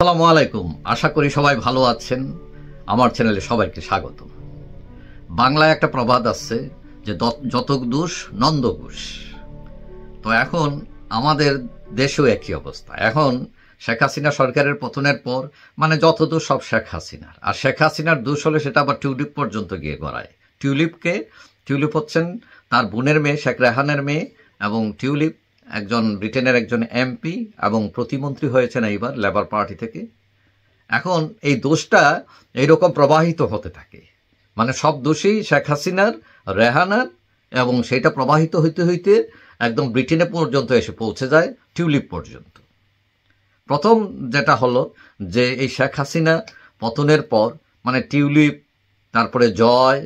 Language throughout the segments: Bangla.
আসসালামু আলাইকুম। আশা করি সবাই ভালো আছেন। আমার চ্যানেলে সবাইকে স্বাগত। বাংলায় একটা প্রবাদ আছে যে যত দোষ নন্দ ঘোষ। তো এখন আমাদের দেশেও একই অবস্থা। এখন শেখ হাসিনা সরকারের পতনের পর মানে যত দোষ সব শেখ হাসিনার। আর শেখ হাসিনার দোষ হলে সেটা আবার টিউলিপ পর্যন্ত গিয়ে গড়ায়। টিউলিপ হচ্ছেন তার বোনের মেয়ে, শেখ রেহানের মেয়ে, এবং টিউলিপ ব্রিটেনের একজন এমপি এবং প্রতিমন্ত্রী হয়েছেন এইবার লেবার পার্টি থেকে। এখন এই দোষটা এইরকম প্রবাহিত হতে থাকে, মানে সব দোষই শেখ হাসিনার, রেহানার, এবং সেটা প্রবাহিত হইতে হইতে একদম ব্রিটেনে পর্যন্ত এসে পৌঁছে যায়, টিউলিপ পর্যন্ত। প্রথম যেটা হলো যে এই শেখ হাসিনা পতনের পর মানে টিউলিপ, তারপরে জয়,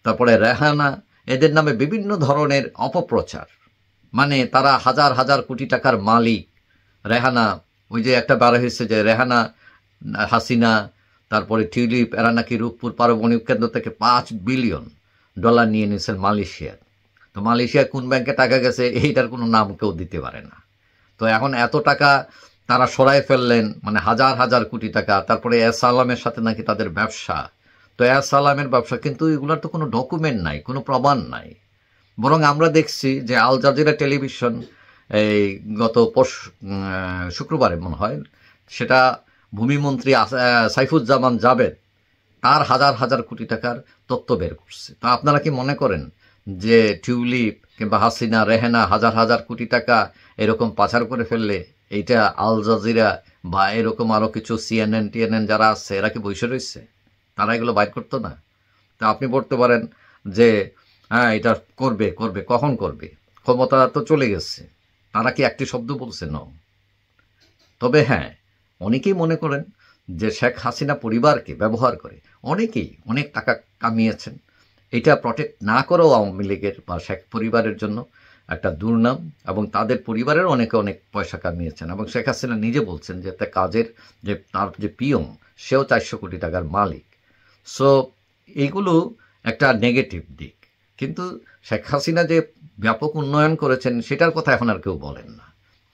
তারপরে রেহানা, এদের নামে বিভিন্ন ধরনের অপপ্রচার, মানে তারা হাজার হাজার কোটি টাকার মালিক। রেহানা, ওই যে একটা বার হয়েছে যে রেহানা, হাসিনা, তারপরে টিউলিপ, এরা নাকি রূপপুর পারমাণবিক কেন্দ্র থেকে $5 বিলিয়ন নিয়ে নিয়েছেন মালয়েশিয়ার। তো মালয়েশিয়া কোন ব্যাংকে টাকা গেছে এইটার কোনো নাম কেউ দিতে পারে না। তো এখন এত টাকা তারা সরায় ফেললেন, মানে হাজার হাজার কোটি টাকা। তারপরে এস আলমের সাথে নাকি তাদের ব্যবসা। তো এস আলমের ব্যবসা, কিন্তু এগুলোর তো কোনো ডকুমেন্ট নাই, কোনো প্রমাণ নাই। বরং আমরা দেখছি যে আল জাজিরা টেলিভিশন এই গত শুক্রবারে মনে হয় সেটা ভূমিমন্ত্রী সাইফুজ্জামান জাবেদ তার হাজার হাজার কোটি টাকার তথ্য বের করছে। তো আপনারা কি মনে করেন যে টিউলিপ কিংবা হাসিনা, রেহানা হাজার হাজার কোটি টাকা এরকম পাচার করে ফেললে এইটা আল জাজিরা বা এরকম আরও কিছু সিএনএন টিএনএন যারা আছে এরা কি বসে রয়েছে? তারা এগুলো বাইর করতো না? তা আপনি বলতে পারেন যে হ্যাঁ এটা করবে, কখন করবে? ক্ষমতা তো চলে গেছে। তারা কি একটি শব্দ বলছে? না। তবে হ্যাঁ, অনেকেই মনে করেন যে শেখ হাসিনা পরিবারকে ব্যবহার করে অনেকেই অনেক টাকা কামিয়েছেন। এটা প্রটেক্ট না করেও আওয়ামী লীগের বা শেখ পরিবারের জন্য একটা দুর্নাম, এবং তাদের পরিবারের অনেকে অনেক পয়সা কামিয়েছেন। এবং শেখ হাসিনা নিজে বলছেন যে তার যে পিয়ন সেও 400 কোটি টাকার মালিক। সো এইগুলো একটা নেগেটিভ দিক। কিন্তু শেখ হাসিনা যে ব্যাপক উন্নয়ন করেছেন সেটার কথা এখন আর কেউ বলেন না।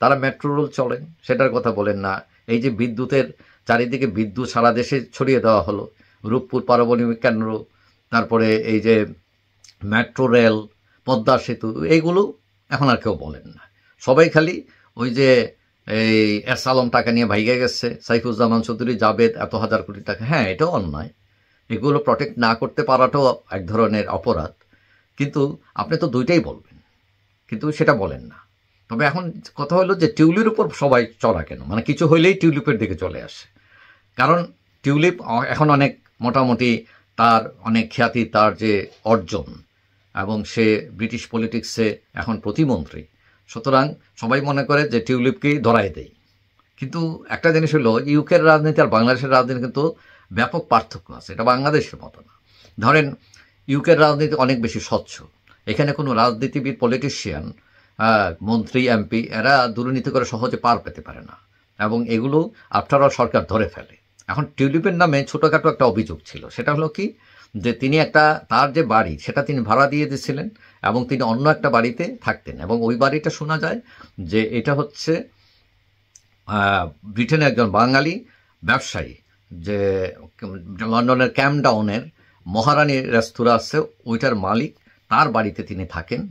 তারা মেট্রো রেল চলেন সেটার কথা বলেন না। এই যে বিদ্যুতের চারিদিকে বিদ্যুৎ সারা দেশে ছড়িয়ে দেওয়া হলো, রূপপুর পারমাণবিক কেন্দ্র, তারপরে এই যে মেট্রো রেল, পদ্মা সেতু, এইগুলো এখন আর কেউ বলেন না। সবাই খালি ওই যে এই এস আলম টাকা নিয়ে ভাইগে গেছে, সাইফুজ্জামান চৌধুরী, জাবেদ এত হাজার কোটি টাকা। হ্যাঁ, এটাও অন্যায়। এগুলো প্রটেক্ট না করতে পারাটাও এক ধরনের অপরাধ। কিন্তু আপনি তো দুইটাই বলবেন, কিন্তু সেটা বলেন না। তবে এখন কথা হলো যে টিউলিপের উপর সবাই চড়া কেন, মানে কিছু হইলেই টিউলিপের দিকে চলে আসে। কারণ টিউলিপ এখন অনেক মোটামুটি তার অনেক খ্যাতি, তার যে অর্জন, এবং সে ব্রিটিশ পলিটিক্সে এখন প্রতিমন্ত্রী। সুতরাং সবাই মনে করে যে টিউলিপকেই ধরাই দেয়। কিন্তু একটা জিনিস হলো ইউকের রাজনীতি আর বাংলাদেশের রাজনীতি কিন্তু ব্যাপক পার্থক্য আছে। এটা বাংলাদেশের মতো না। ধরেন ইউকের রাজনীতি অনেক বেশি স্বচ্ছ। এখানে কোনো রাজনীতিবিদ, পলিটিশিয়ান, মন্ত্রী, এমপি এরা দুর্নীতি করে সহজে পার পেতে পারে না, এবং এগুলো আফটার অল সরকার ধরে ফেলে। এখন টিউলিপের নামে ছোটোখাটো একটা অভিযোগ ছিল। সেটা হলো কি, যে তিনি তার যে বাড়ি সেটা তিনি ভাড়া দিয়ে দিয়েছিলেন, এবং তিনি অন্য একটা বাড়িতে থাকতেন, এবং ওই বাড়িটা শোনা যায় যে এটা হচ্ছে ব্রিটেনের একজন বাঙালি ব্যবসায়ী, যে লন্ডনের ক্যাম্পডাউনের মহারানী রেস্তোরাঁ আছে ওইটার মালিক, তার বাড়িতে তিনি থাকেন।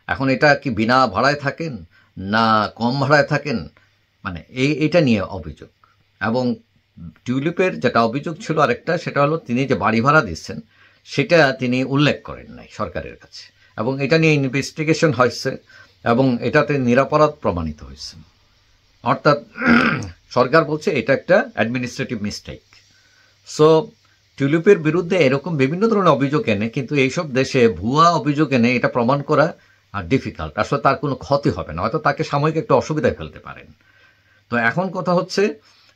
এখন এটা কি বিনা ভাড়ায় থাকেন না কম ভাড়ায় থাকেন, মানে এইটা নিয়ে অভিযোগ। এবং টিউলিপের যেটা অভিযোগ ছিল আরেকটা, সেটা হলো তিনি যে বাড়ি ভাড়া দিচ্ছেন সেটা তিনি উল্লেখ করেন নাই সরকারের কাছে, এবং এটা নিয়ে ইনভেস্টিগেশন হয়েছে, এবং এটাতে নিরপরাধ প্রমাণিত হয়েছে। অর্থাৎ সরকার বলছে এটা একটা অ্যাডমিনিস্ট্রেটিভ মিস্টেক। সো টিউলিপের বিরুদ্ধে এরকম বিভিন্ন ধরনের অভিযোগ এনে, কিন্তু এইসব দেশে ভুয়া অভিযোগ এনে এটা প্রমাণ করা ডিফিকাল্ট। আসলে তার কোনো ক্ষতি হবে না, হয়তো তাকে সাময়িক একটু অসুবিধায় ফেলতে পারেন। তো এখন কথা হচ্ছে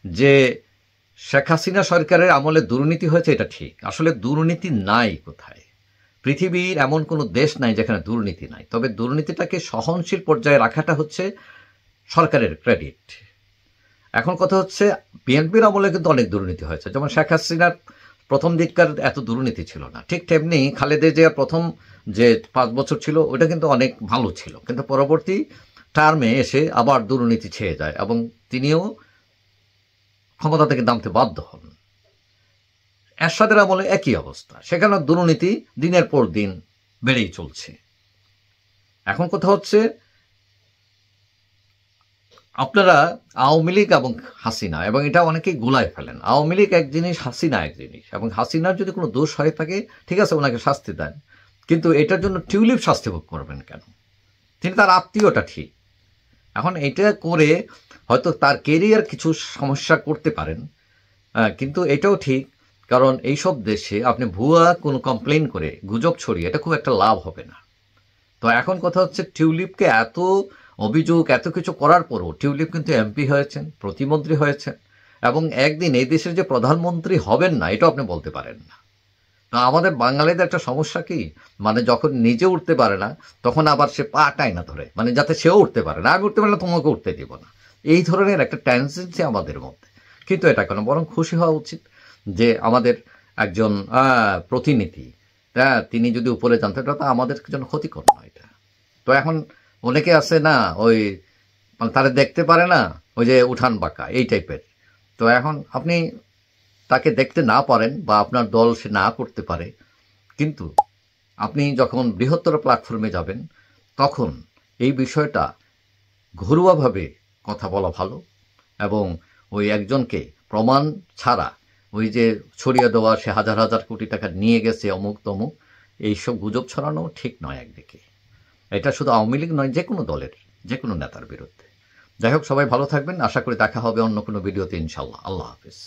যে শেখ হাসিনা সরকারের আমলে দুর্নীতি হয়েছে, এটা ঠিক। আসলে দুর্নীতি নাই কোথায়? পৃথিবীর এমন কোনো দেশ নাই যেখানে দুর্নীতি নাই। তবে দুর্নীতিটাকে সহনশীল পর্যায়ে রাখাটা হচ্ছে সরকারের ক্রেডিট। এখন কথা হচ্ছে বিএনপির আমলে কিন্তু অনেক দুর্নীতি হয়েছে। যেমন শেখ হাসিনার প্রথম দিককার এত দুর্নীতি ছিল না, ঠিক তেমনি খালেদা জিয়ার প্রথম যে 5 বছর ছিল ওটা কিন্তু অনেক ভালো ছিল, কিন্তু পরবর্তী টার্মে এসে আবার দুর্নীতি ছেয়ে যায়, এবং তিনিও ক্ষমতা থেকে নামতে বাধ্য হন। এরশাদের আমলে একই অবস্থা, সেখানে দুর্নীতি দিনের পর দিন বেড়েই চলছে। এখন কথা হচ্ছে আপনারা আওয়ামী লীগ এবং হাসিনা, এবং এটা অনেকেই গোলায় ফেলেন, আওয়ামী লীগ এক জিনিস, হাসিনা এক জিনিস, এবং হাসিনার যদি কোনো দোষ হয়ে থাকে ঠিক আছে ওনাকে শাস্তি দেন, কিন্তু এটার জন্য টিউলিপ শাস্তি ভোগ করবেন কেন? তিনি তার আত্মীয়টা ঠিক, এখন এটা করে হয়তো তার কেরিয়ার কিছু সমস্যা করতে পারেন, কিন্তু এটাও ঠিক, কারণ এইসব দেশে আপনি ভুয়া কোনো কমপ্লেন করে গুজব ছড়িয়ে এটা খুব একটা লাভ হবে না। তো এখন কথা হচ্ছে টিউলিপকে এত অভিযোগ এত কিছু করার পরও টিউলিপ কিন্তু এমপি হয়েছেন, প্রতিমন্ত্রী হয়েছেন, এবং একদিন এই দেশের যে প্রধানমন্ত্রী হবেন না এটাও আপনি বলতে পারেন না। তো আমাদের বাঙালিদের একটা সমস্যা কি, মানে যখন নিজে উঠতে পারে না তখন আবার সে পাটাই না ধরে, মানে যাতে সেও উঠতে পারে না, আমি উঠতে পারলে তোমাকে উঠতে দিব না, এই ধরনের একটা টেন্ডেন্সি আমাদের মধ্যে। কিন্তু এটা কেন, বরং খুশি হওয়া উচিত যে আমাদের একজন প্রতিনিধি, তিনি যদি উপরে যান এটা তো আমাদের জন্য ক্ষতিকর নয় এটা। তো এখন অনেকে আছে না, ওই মানে তারা দেখতে পারে না, ওই যে উঠান বাঁকা এই টাইপের। তো এখন আপনি তাকে দেখতে না পারেন বা আপনার দল সে না করতে পারে, কিন্তু আপনি যখন বৃহত্তর প্ল্যাটফর্মে যাবেন তখন এই বিষয়টা ঘরোয়াভাবে কথা বলা ভালো, এবং ওই একজনকে প্রমাণ ছাড়া ওই যে ছড়িয়ে দেওয়া সে হাজার হাজার কোটি টাকা নিয়ে গেছে অমুক তমুক, এইসব গুজব ছড়ানো ঠিক নয় একদিকে। এটা শুধু আওয়ামী লীগ নয়, যে কোনো দলের যে কোনো নেতার বিরুদ্ধে। যাই হোক, সবাই ভালো থাকবেন, আশা করি দেখা হবে অন্য কোনো ভিডিওতে ইনশাল্লাহ। আল্লাহ হাফিজ।